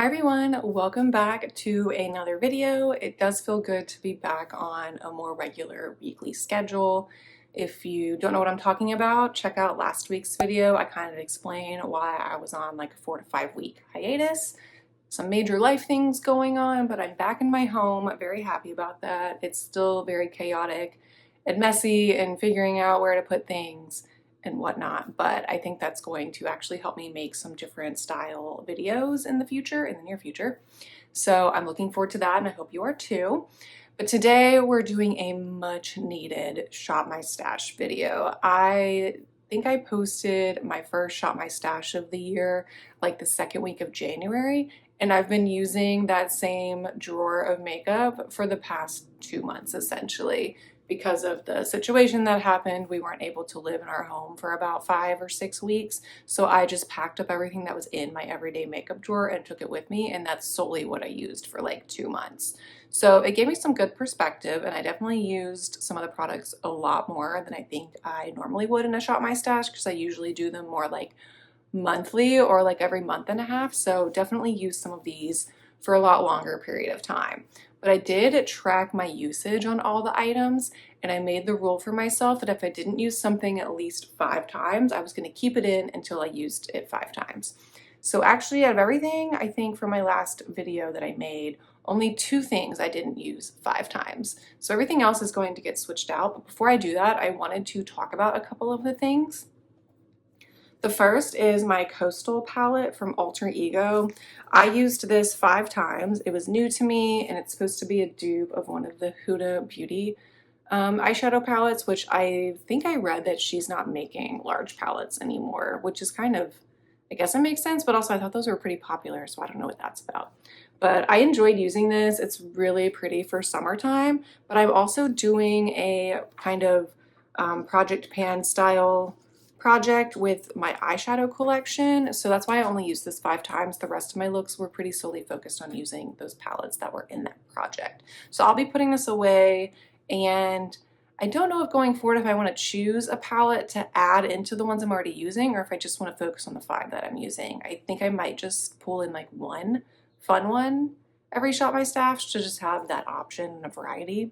Hi everyone, welcome back to another video. It does feel good to be back on a more regular weekly schedule. If you don't know what I'm talking about, check out last week's video. I kind of explain why I was on like a 4 to 5 week hiatus. Some major life things going on, but I'm back in my home. I'm very happy about that. It's still very chaotic and messy and figuring out where to put things and whatnot, but I think that's going to actually help me make some different style videos in the future, in the near future. So I'm looking forward to that, and I hope you are too. But today we're doing a much needed Shop My Stash video. I think I posted my first Shop My Stash of the year like the second week of January, and I've been using that same drawer of makeup for the past 2 months essentially. Because of the situation that happened, we weren't able to live in our home for about 5 or 6 weeks. So I just packed up everything that was in my everyday makeup drawer and took it with me. And that's solely what I used for like 2 months. So it gave me some good perspective, and I definitely used some of the products a lot more than I think I normally would in a Shop My Stash, because I usually do them more like monthly or like every month and a half. So definitely use some of these for a lot longer period of time. But I did track my usage on all the items, and I made the rule for myself that if I didn't use something at least 5 times, I was going to keep it in until I used it 5 times. So actually, out of everything, I think for my last video that I made, only 2 things I didn't use 5 times. So everything else is going to get switched out. But before I do that, I wanted to talk about a couple of the things. The first is my Coastal palette from Alter Ego. I used this 5 times. It was new to me, and it's supposed to be a dupe of one of the Huda Beauty eyeshadow palettes, which I think I read that she's not making large palettes anymore, which is kind of, I guess it makes sense, but also I thought those were pretty popular, so I don't know what that's about. But I enjoyed using this. It's really pretty for summertime, but I'm also doing a kind of Project Pan style project with my eyeshadow collection, so that's why I only used this 5 times. The rest of my looks were pretty solely focused on using those palettes that were in that project. So I'll be putting this away, and I don't know if going forward if I want to choose a palette to add into the ones I'm already using, or if I just want to focus on the 5 that I'm using. I think I might just pull in like one fun one every Shop My Stash to just have that option and a variety.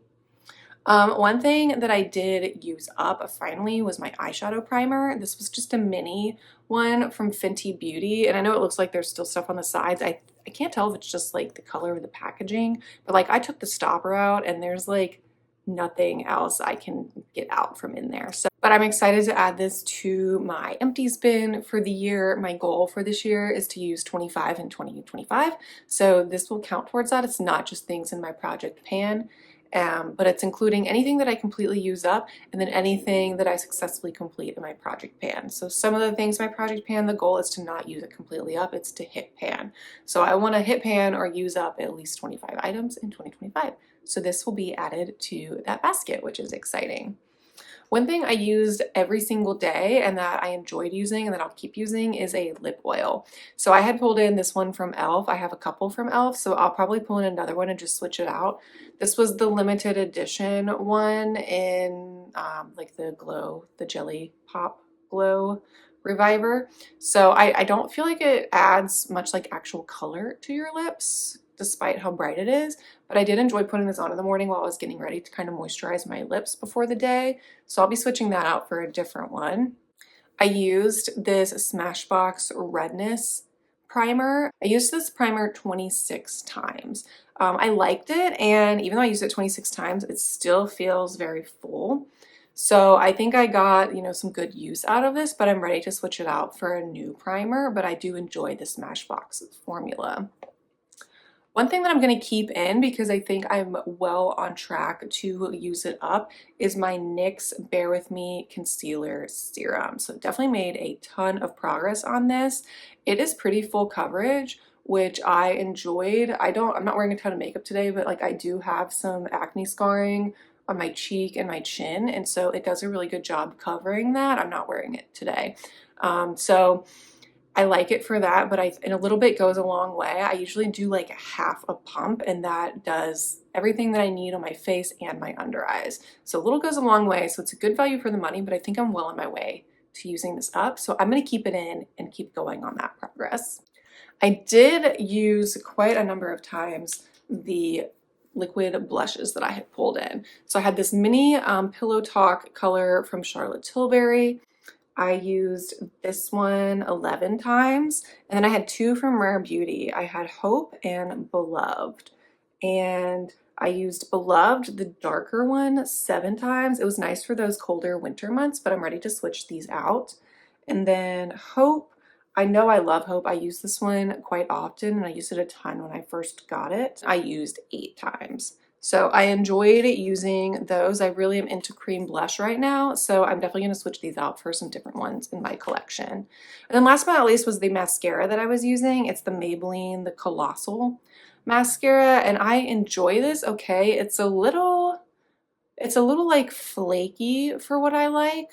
One thing that I did use up finally was my eyeshadow primer. This was just a mini one from Fenty Beauty, and I know it looks like there's still stuff on the sides. I can't tell if it's just like the color of the packaging, but like I took the stopper out and there's like nothing else I can get out from in there. So, but I'm excited to add this to my empties bin for the year. My goal for this year is to use 25 and 2025. So this will count towards that. It's not just things in my Project Pan. But it's including anything that I completely use up and then anything that I successfully complete in my Project Pan. So some of the things in my Project Pan, the goal is to not use it completely up, it's to hit pan. So I want to hit pan or use up at least 25 items in 2025. So this will be added to that basket, which is exciting. One thing I used every single day and that I enjoyed using and that I'll keep using is a lip oil. So I had pulled in this one from e.l.f. I have a couple from e.l.f., so I'll probably pull in another one and just switch it out. This was the limited edition one in like the Jelly Pop Glow Reviver. So I don't feel like it adds much like actual color to your lips, despite how bright it is, but I did enjoy putting this on in the morning while I was getting ready to kind of moisturize my lips before the day. So I'll be switching that out for a different one. I used this Smashbox Redness primer. I used this primer 26 times. I liked it, and even though I used it 26 times, it still feels very full. So I think I got, some good use out of this, but I'm ready to switch it out for a new primer, but I do enjoy the Smashbox formula. One thing that I'm going to keep in, because I think I'm well on track to use it up, is my NYX Bare With Me Concealer Serum. So definitely made a ton of progress on this. It is pretty full coverage, which I enjoyed. I'm not wearing a ton of makeup today, but like I do have some acne scarring on my cheek and my chin, and so it does a really good job covering that. I'm not wearing it today. So I like it for that, but and a little bit goes a long way. I usually do like half a pump, and that does everything that I need on my face and my under eyes. So a little goes a long way, so it's a good value for the money, but I think I'm well on my way to using this up. So I'm going to keep it in and keep going on that progress. I did use quite a number of times the liquid blushes that I had pulled in. So I had this mini Pillow Talk color from Charlotte Tilbury. I used this one 11 times, and then I had two from Rare Beauty. I had Hope and Beloved, and I used Beloved, the darker one, 7 times. It was nice for those colder winter months, but I'm ready to switch these out. And then Hope, I know I love Hope. I use this one quite often, and I used it a ton when I first got it. I used 8 times. So I enjoyed using those. I really am into cream blush right now, so I'm definitely going to switch these out for some different ones in my collection. And then last but not least was the mascara that I was using. It's the Maybelline, the Colossal mascara, and I enjoy this okay. It's a little like flaky for what I like.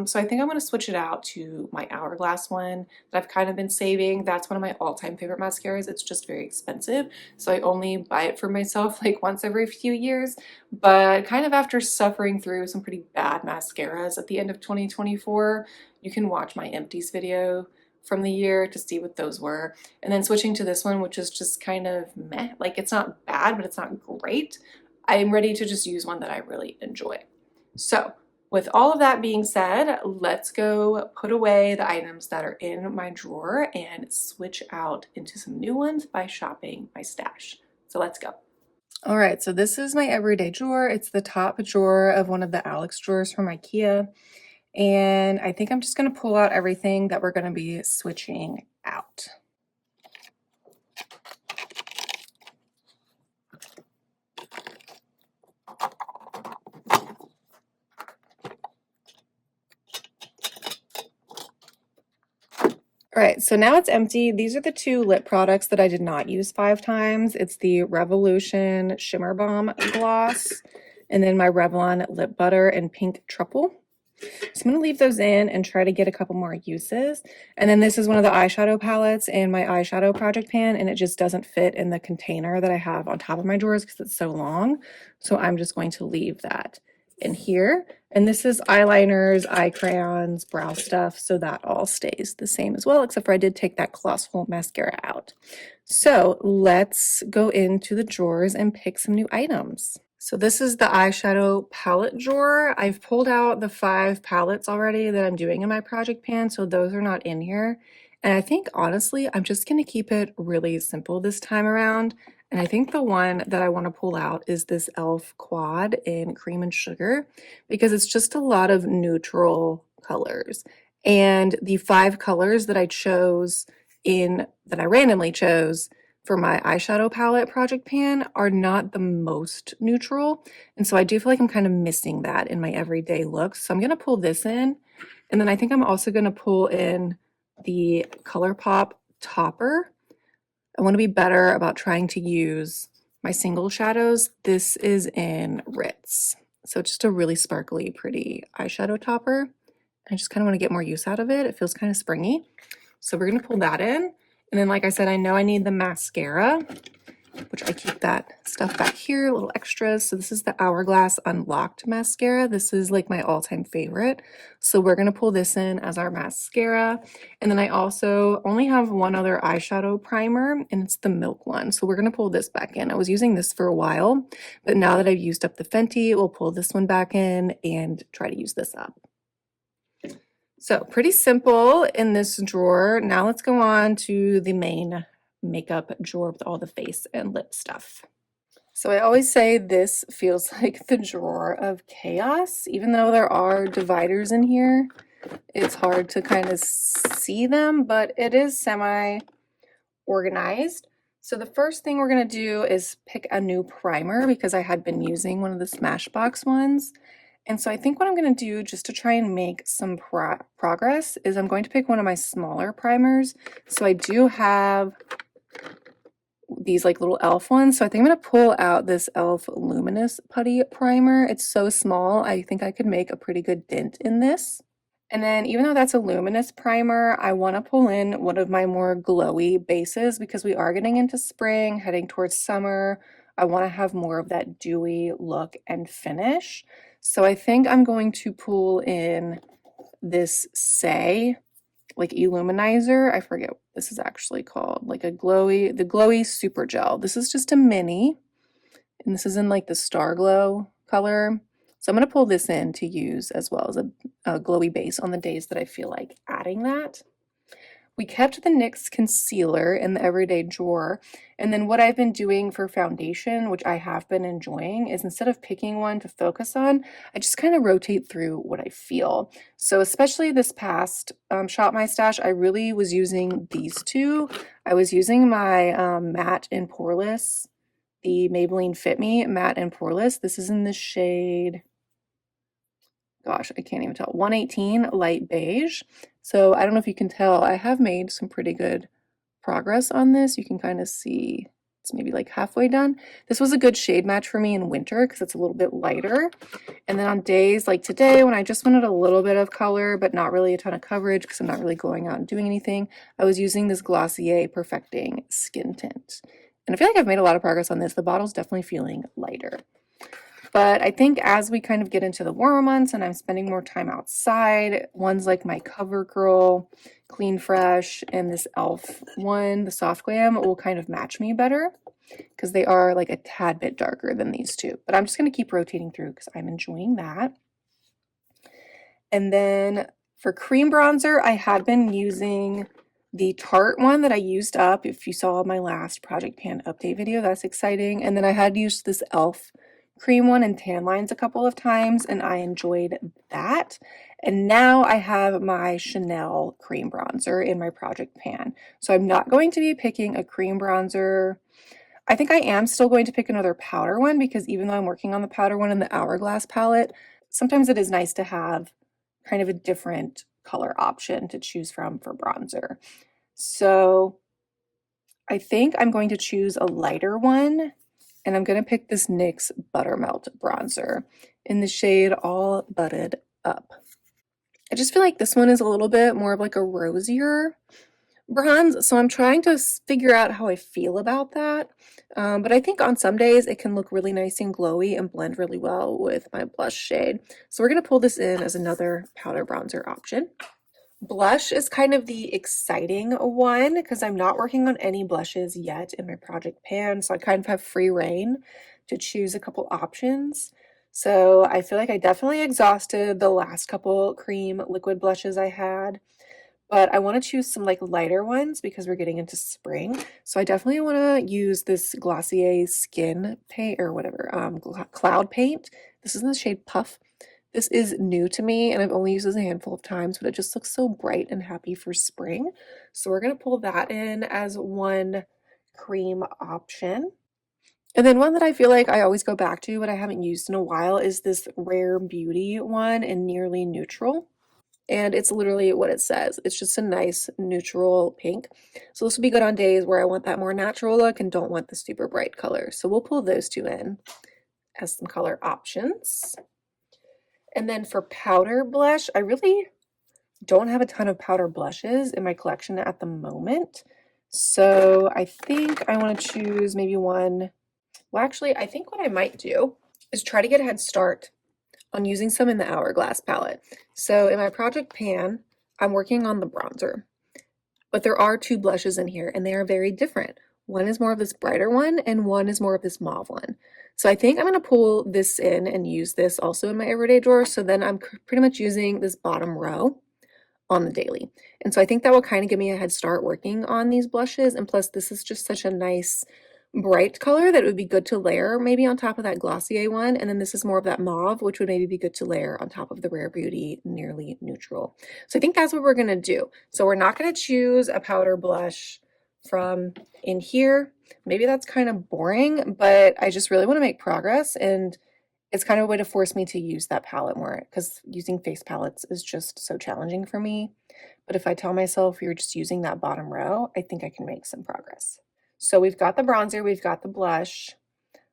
So I think I'm going to switch it out to my Hourglass one that I've kind of been saving. That's one of my all-time favorite mascaras. It's just very expensive, so I only buy it for myself like once every few years. But kind of after suffering through some pretty bad mascaras at the end of 2024, you can watch my empties video from the year to see what those were. And then switching to this one, which is just kind of meh. Like, it's not bad, but it's not great. I'm ready to just use one that I really enjoy. So with all of that being said, let's go put away the items that are in my drawer and switch out into some new ones by shopping my stash. So let's go. All right, so this is my everyday drawer. It's the top drawer of one of the Alex drawers from IKEA. And I think I'm just gonna pull out everything that we're gonna be switching out. All right, so now it's empty. These are the 2 lip products that I did not use 5 times. It's the Revolution Shimmer Balm Gloss, and then my Revlon Lip Butter in Pink Truffle. So I'm going to leave those in and try to get a couple more uses. And then this is one of the eyeshadow palettes in my eyeshadow project pan, and it just doesn't fit in the container that I have on top of my drawers because it's so long. So I'm just going to leave that in here. And this is eyeliners, eye crayons, brow stuff, so that all stays the same as well, except for I did take that Colossal mascara out. So let's go into the drawers and pick some new items. So this is the eyeshadow palette drawer. I've pulled out the 5 palettes already that I'm doing in my project pan, so those are not in here. And I think honestly, I'm just gonna keep it really simple this time around. And I think the one that I want to pull out is this e.l.f. Quad in Cream and Sugar, because it's just a lot of neutral colors. And the 5 colors that I randomly chose for my eyeshadow palette project pan are not the most neutral. And so I do feel like I'm kind of missing that in my everyday look. So I'm going to pull this in. And then I think I'm also going to pull in the ColourPop topper. I want to be better about trying to use my single shadows. This is in Ritz. So just a really sparkly, pretty eyeshadow topper. I just kind of want to get more use out of it. It feels kind of springy. So we're going to pull that in. And then, like I said, I know I need the mascara, which I keep that stuff back here, little extras. So this is the Hourglass Unlocked mascara. This is like my all-time favorite. So we're going to pull this in as our mascara. And then I also only have one other eyeshadow primer, and it's the Milk one. So we're going to pull this back in. I was using this for a while, but now that I've used up the Fenty, we'll pull this one back in and try to use this up. So pretty simple in this drawer. Now let's go on to the main makeup drawer with all the face and lip stuff. So I always say this feels like the drawer of chaos. Even though there are dividers in here, it's hard to kind of see them, but it is semi-organized. So the first thing we're going to do is pick a new primer because I had been using one of the Smashbox ones. And so I think what I'm going to do just to try and make some progress is I'm going to pick one of my smaller primers. So I do have these like little e.l.f. ones. So I think I'm going to pull out this e.l.f. Luminous Putty Primer. It's so small. I think I could make a pretty good dent in this. And then even though that's a luminous primer, I want to pull in one of my more glowy bases because we are getting into spring, heading towards summer. I want to have more of that dewy look and finish. So I think I'm going to pull in this Saie like illuminizer. I forget what this is actually called, like the glowy super gel. This is just a mini, and this is in like the Star Glow color. So I'm going to pull this in to use as well as a glowy base on the days that I feel like adding that. We kept the NYX concealer in the everyday drawer, and then what I've been doing for foundation, which I have been enjoying, is instead of picking one to focus on, I just kind of rotate through what I feel. So especially this past Shop My Stash, I really was using these two. I was using my matte and poreless, the Maybelline Fit Me matte and poreless. This is in the shade, gosh, I can't even tell, 118 light beige. So I don't know if you can tell, I have made some pretty good progress on this. You can kind of see it's maybe like halfway done. This was a good shade match for me in winter because it's a little bit lighter. And then on days like today when I just wanted a little bit of color but not really a ton of coverage because I'm not really going out and doing anything, I was using this Glossier Perfecting Skin Tint. And I feel like I've made a lot of progress on this. The bottle's definitely feeling lighter. But I think as we kind of get into the warmer months and I'm spending more time outside, ones like my CoverGirl, Clean Fresh, and this e.l.f. one, the Soft Glam, will kind of match me better because they are like a tad bit darker than these two. But I'm just going to keep rotating through because I'm enjoying that. And then for cream bronzer, I had been using the Tarte one that I used up. If you saw my last Project Pan update video, that's exciting. And then I had used this e.l.f. cream one in tan lines a couple of times, and I enjoyed that. And now I have my Chanel cream bronzer in my Project Pan. So I'm not going to be picking a cream bronzer. I think I am still going to pick another powder one because even though I'm working on the powder one in the Hourglass palette, sometimes it is nice to have kind of a different color option to choose from for bronzer. So I think I'm going to choose a lighter one, and I'm going to pick this NYX Buttermelt bronzer in the shade All Butted Up. I just feel like this one is a little bit more of like a rosier bronze, so I'm trying to figure out how I feel about that. But I think on some days it can look really nice and glowy and blend really well with my blush shade. So we're going to pull this in as another powder bronzer option. Blush is kind of the exciting one because I'm not working on any blushes yet in my Project Pan, so I kind of have free reign to choose a couple options. So I feel like I definitely exhausted the last couple cream liquid blushes I had, but I want to choose some like lighter ones because we're getting into spring. So I definitely want to use this Glossier Skin Paint or whatever, Cloud Paint. This is in the shade Puff. This is new to me and I've only used this a handful of times, but it just looks so bright and happy for spring. So we're going to pull that in as one cream option. And then one that I feel like I always go back to but I haven't used in a while is this Rare Beauty one in Nearly Neutral. And it's literally what it says. It's just a nice neutral pink. So this will be good on days where I want that more natural look and don't want the super bright color. So we'll pull those two in as some color options. And then for powder blush, I really don't have a ton of powder blushes in my collection at the moment. So I think I want to choose maybe one. Well, actually, I think what I might do is try to get a head start on using some in the Hourglass palette. So in my Project Pan, I'm working on the bronzer, but there are two blushes in here and they are very different. One is more of this brighter one and one is more of this mauve one. So I think I'm going to pull this in and use this also in my everyday drawer. So then I'm pretty much using this bottom row on the daily. And so I think that will kind of give me a head start working on these blushes. And plus this is just such a nice bright color that it would be good to layer maybe on top of that Glossier one. And then this is more of that mauve, which would maybe be good to layer on top of the Rare Beauty Nearly Neutral. So I think that's what we're going to do. So we're not going to choose a powder blush from in here. Maybe that's kind of boring, but I just really want to make progress, and it's kind of a way to force me to use that palette more because using face palettes is just so challenging for me. But if I tell myself you're just using that bottom row, I think I can make some progress. So we've got the bronzer, we've got the blush.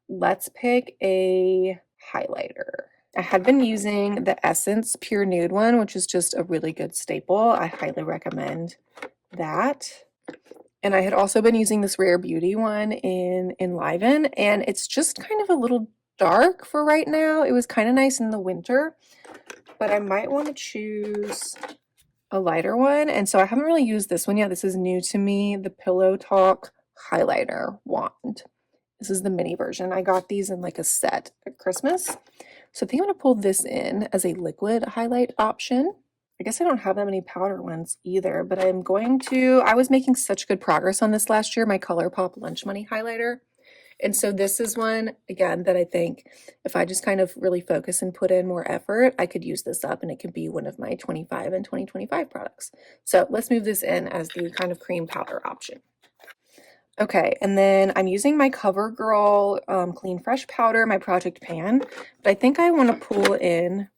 Let's pick a highlighter. I had been using the Essence Pure Nude one, which is just a really good staple. I highly recommend that. And I had also been using this Rare Beauty one in Enliven, and it's just kind of a little dark for right now. It was kind of nice in the winter, but I might want to choose a lighter one. And so I haven't really used this one yet. This is new to me, the Pillow Talk Highlighter Wand. This is the mini version. I got these in like a set at Christmas. So I think I'm going to pull this in as a liquid highlight option. I guess I don't have that many powder ones either, but I'm going to, I was making such good progress on this last year, my ColourPop Lunch Money highlighter. And so this is one, again, that I think if I just kind of really focus and put in more effort, I could use this up and it could be one of my 25 and 2025 products. So let's move this in as the kind of cream powder option. Okay, and then I'm using my CoverGirl Clean Fresh Powder, my Project Pan, but I think I want to pull in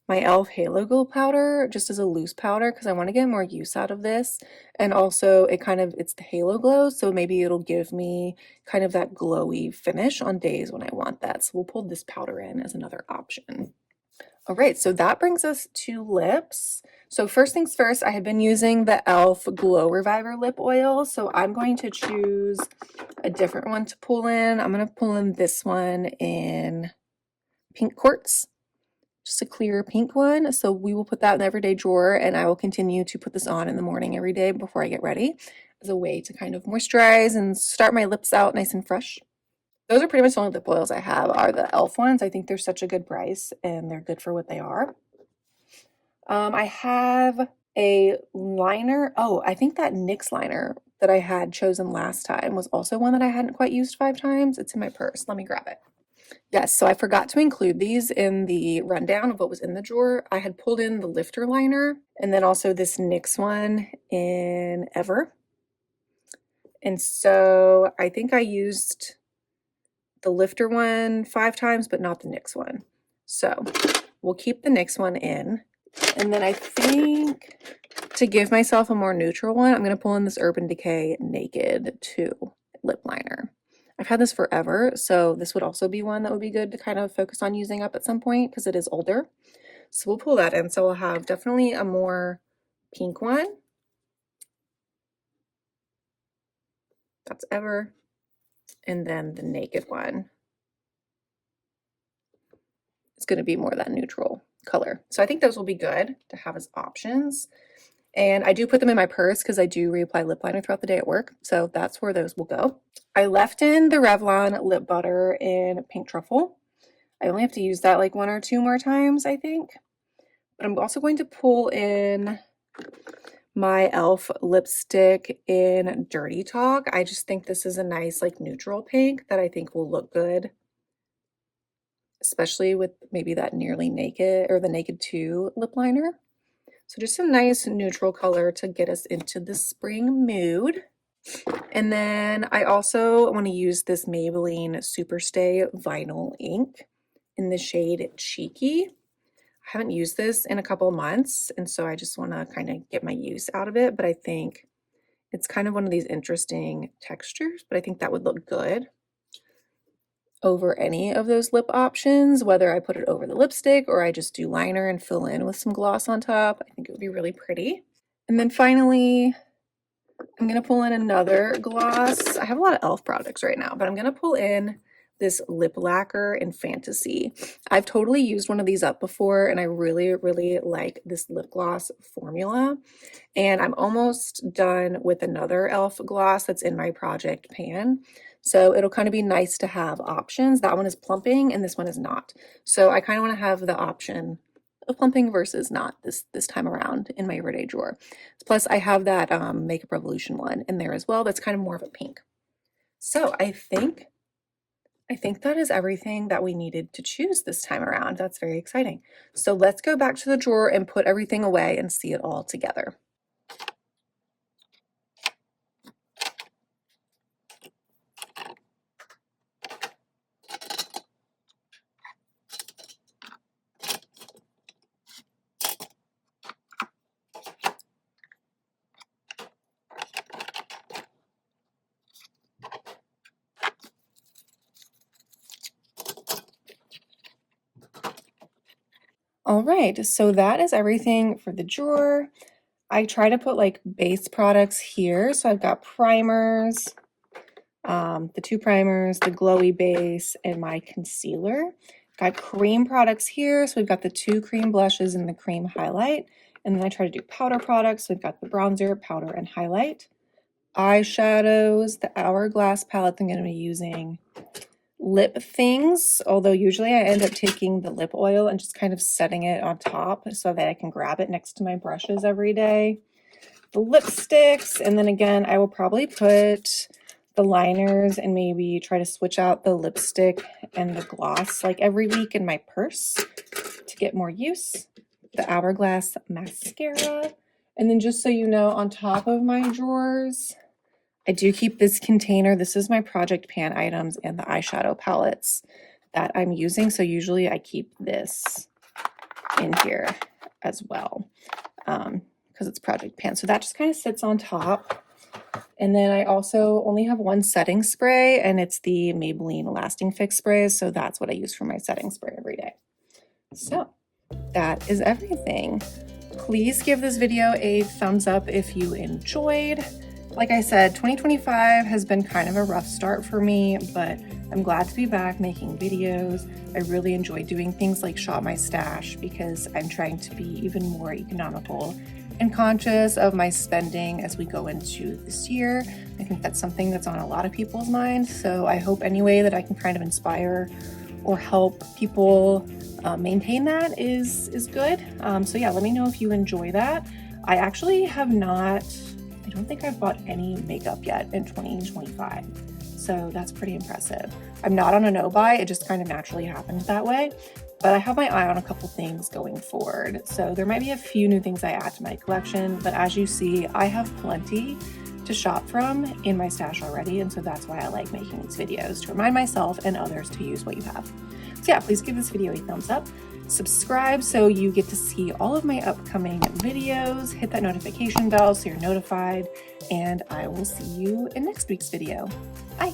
my e.l.f. Halo Glow powder just as a loose powder because I want to get more use out of this. And also it's the Halo Glow, so maybe it'll give me kind of that glowy finish on days when I want that. So we'll pull this powder in as another option. All right, so that brings us to lips. So first things first, I have been using the e.l.f. Glow Reviver lip oil, so I'm going to choose a different one to pull in. I'm going to pull in this one in Pink Quartz, just a clear pink one. So we will put that in the everyday drawer, and I will continue to put this on in the morning every day before I get ready as a way to kind of moisturize and start my lips out nice and fresh. Those are pretty much the only lip oils I have are the e.l.f. ones. I think they're such a good price and they're good for what they are. I have a liner. Oh, I think that NYX liner that I had chosen last time was also one that I hadn't quite used 5 times. It's in my purse. Let me grab it. Yes, so I forgot to include these in the rundown of what was in the drawer. I had pulled in the lifter liner and then also this NYX one in Ever. And so I think I used the lifter one 5 times, but not the NYX one. So we'll keep the NYX one in. And then I think to give myself a more neutral one, I'm going to pull in this Urban Decay Naked 2 lip liner. I've had this forever, so this would also be one that would be good to kind of focus on using up at some point because it is older. So we'll pull that in. So we'll have definitely a more pink one. That's Ever. And then the Naked one. It's going to be more that neutral color. So I think those will be good to have as options. And I do put them in my purse because I do reapply lip liner throughout the day at work. So that's where those will go. I left in the Revlon lip butter in Pink Truffle. I only have to use that like 1 or 2 more times, I think. But I'm also going to pull in my e.l.f. lipstick in Dirty Talk. I just think this is a nice like neutral pink that I think will look good, especially with maybe that Nearly Naked or the Naked 2 lip liner. So just a nice neutral color to get us into the spring mood. And then I also want to use this Maybelline Superstay Vinyl Ink in the shade Cheeky. I haven't used this in a couple of months, and so I just want to kind of get my use out of it, but I think it's kind of one of these interesting textures, but I think that would look good over any of those lip options, whether I put it over the lipstick or I just do liner and fill in with some gloss on top. I think it would be really pretty. And then finally, I'm going to pull in another gloss. I have a lot of e.l.f. products right now, but I'm going to pull in this lip lacquer in Fantasy. I've totally used one of these up before, and I really, really like this lip gloss formula. And I'm almost done with another e.l.f. gloss that's in my Project Pan. So it'll kind of be nice to have options. That one is plumping and this one is not. So I kind of want to have the option of plumping versus not this time around in my everyday drawer. Plus I have that Makeup Revolution one in there as well. That's kind of more of a pink. So I think that is everything that we needed to choose this time around. That's very exciting. So let's go back to the drawer and put everything away and see it all together. All right, so that is everything for the drawer. I try to put like base products here. So I've got primers, the 2 primers, the glowy base, and my concealer. Got cream products here. So we've got the 2 cream blushes and the cream highlight. And then I try to do powder products. So we've got the bronzer, powder, and highlight. Eyeshadows, the Hourglass palette I'm going to be using. Lip things, although usually I end up taking the lip oil and just kind of setting it on top so that I can grab it next to my brushes every day. The lipsticks, and then again, I will probably put the liners and maybe try to switch out the lipstick and the gloss like every week in my purse to get more use. The Hourglass mascara. And then just so you know, on top of my drawers, I do keep this container. This is my project pan items and the eyeshadow palettes that I'm using. So usually I keep this in here as well because it's project pan. So that just kind of sits on top. And then I also only have one setting spray, and it's the Maybelline Lasting Fix spray. So that's what I use for my setting spray every day. So that is everything. Please give this video a thumbs up if you enjoyed. Like I said, 2025 has been kind of a rough start for me, but I'm glad to be back making videos. I really enjoy doing things like Shop My Stash because I'm trying to be even more economical and conscious of my spending as we go into this year. I think that's something that's on a lot of people's minds. So I hope any way that I can kind of inspire or help people maintain that is good. So yeah, let me know if you enjoy that. I actually have not, I don't think I've bought any makeup yet in 2025. So that's pretty impressive. I'm not on a no buy, it just kind of naturally happened that way. But I have my eye on a couple things going forward. So there might be a few new things I add to my collection, but as you see, I have plenty to shop from in my stash already. And so that's why I like making these videos, to remind myself and others to use what you have. So yeah, please give this video a thumbs up. Subscribe so you get to see all of my upcoming videos. Hit that notification bell so you're notified. And I will see you in next week's video. Bye.